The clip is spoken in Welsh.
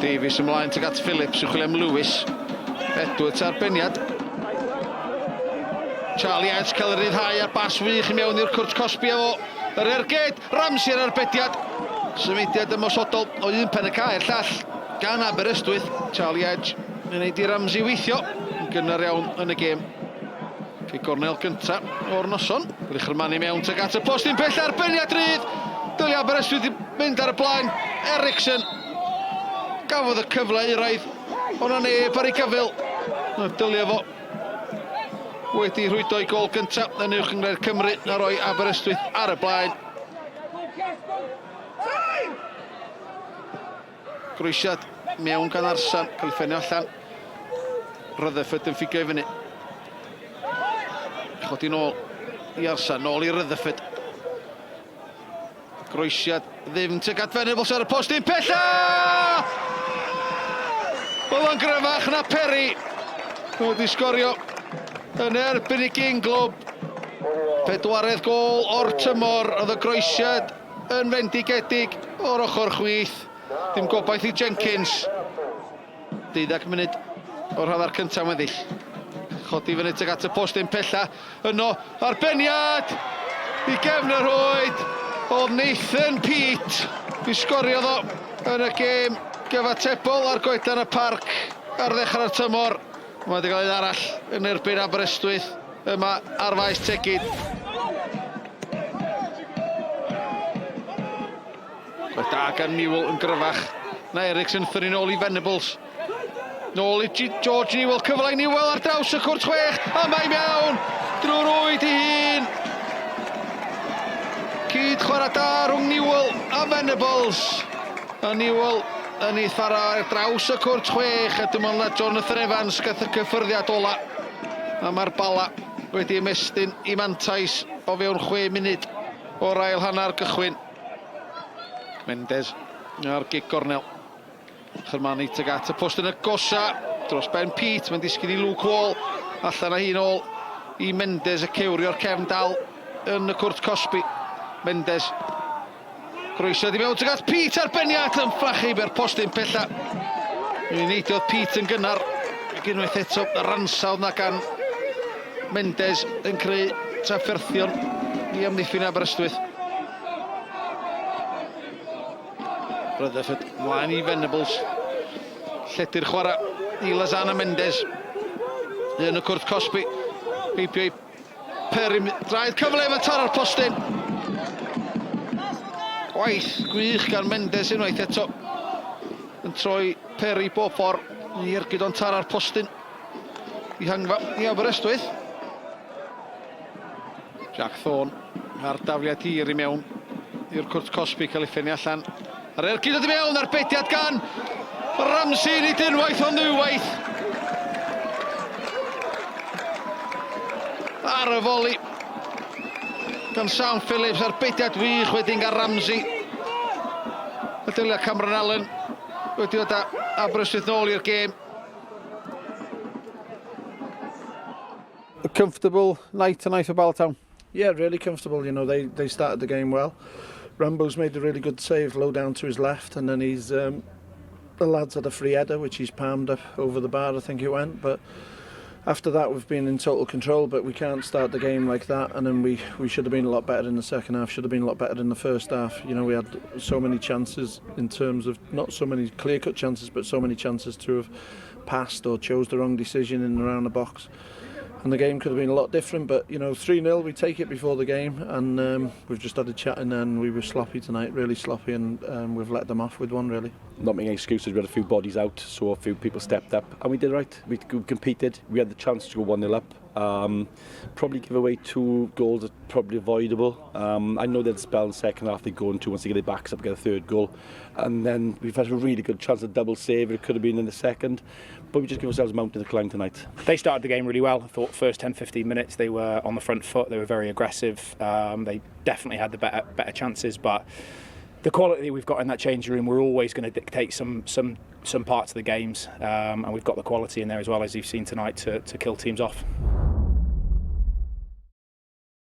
Davies ymlaen tuag at Phillips, yw chwilio am Lewis. Edwards arbeniad. Charlie Edge cael yr ryddhau ar bas wych i mewn i'r cwrt Cosby efo yr erged. Ramsey ar arbediad. Symudiad ymosodol o un pen y cae i'r llall gan Aberystwyth. Charlie Edge yn neud i Ramsey weithio. Yn gynnar iawn yn y gêm. Cy gornel gynta o'r noson. Gwych yr man i mewn tuag at y postyn pell arbeniad rydd. Dylia Aberystwyth i mynd ar y blaen. Ericsson. Gafodd y cyfle i raidd. O'na neb ar ei gafel. Dylia fo wedi rhwydo i gol gyntaf yn uwch ynghlau'r Cymru a roi Aberystwyth ar y blaen. Groesiad mewn gan Arsan, cael ei ffenio allan. Rutherford yn ffigio i fyny. Chodi nôl i Arsan, nôl i Rutherford. Groesiad ddim tuag at Venables ar y postyn pella! Oedd o'n gryfach na Perry. Wedi sgorio yn erbyn i Ginglwb. 4edd gol o'r tymor. Oedd y groesiad yn fendigedig o'r ochr chwith. Dim gobaith i Jenkins. 12 munud o'r hanner cyntaf weddill. Chodi fyny tuag at y postyn pella. Yno arbeniad i gefn yr oed. Oedd Nathan Pete. I sgorio ddo yn y gêm gyfatebol ar goedan y parc ar ddechrau'r tymor. Mae wedi cael ei arall yn erbyn Aberystwyth yma ar faes Tegid. Roedd da gan Newell yn gryfach. Na Ericsson ffynu nôl i Venables. Nôl i George Newell, cyfle i Newell ar draws y cwrt 6. A mae mewn drwy'r oed i hun. Cyd chwarae da rhwng Newell a Venables. A Newell yn ei thara ar draws y cwrt 6 a dim ond na Jonathan Evans gath y cyffyrddiad ola. A mae'r Bala wedi ymestyn i mantais o fewn 6 munud o'r ail hanner gychwyn. Mendes ar gig gornel. Chyrmani tuag at y post yn y gosa dros ben Pete. Mae'n disgyn i Luke Wall. Allan â hi nôl i Mendes y cewrio'r cefn dal yn y cwrt Cosby. Mendes. Groesiad i mewn tuag at Pete arbeniad yn fflachu be'r postyn pella. Mi neidiodd Pete yn gynnar. Ac unwaith eto ransawdd na gan Mendes yn creu trafferthion i amddiffyn Aberystwyth. Rutherford mlaen i Venables. Lledu'r chwarae i Lazana Mendes yn y cwrt Cosby. Heibio i Perry. Draed cyfle efo tar ar postyn. Gwaith gwych gan Mendes unwaith eto. Yn troi Perry bob ffordd i ergyd o'n tar ar postyn. I hangfa i Aberystwyth. Jack Thorne ar dafliad hir i mewn i'r cwrt Cosby cael ei ffenni allan. Ar ergyd oedd i mewn ar bediad gan Ramsey nid unwaith o ddwywaith. Ar y foli gan Sam Phillips ar bediad wych wedyn gan Ramsey. Y dylia Cameron Allen wedi dod â Aberystwyth nôl i'r gêm. A comfortable night tonight for Bala Town? Yeah, really comfortable. You know, they started the game well. Rambo's made a really good save low down to his left, and then he's the lads had a free header which he's palmed up over the bar, I think it went. But after that we've been in total control, but we can't start the game like that. And then we should have been a lot better in the second half, should have been a lot better in the first half. You know, we had so many chances in terms of, not so many clear-cut chances, but so many chances to have passed or chose the wrong decision in and around the box. And the game could have been a lot different, but you know, 3-0, we take it before the game, and we've just had a chat, and then we were sloppy tonight, really sloppy, and we've let them off with one, really. Not making excuses, we had a few bodies out, so a few people stepped up, and we did right. We competed, we had the chance to go 1-0 up. Probably give away 2 goals that probably avoidable. I know they'd spell in the second half, they'd go into once they get their backs up, get a 3rd goal. And then we've had a really good chance of double save, it could have been in the second. But we just give ourselves a mountain to climb tonight. They started the game really well. I thought first 10-15 minutes they were on the front foot, they were very aggressive. They definitely had the better chances, but the quality we've got in that changing room, we're always going to dictate some parts of the games, and we've got the quality in there as well, as you've seen tonight, to kill teams off.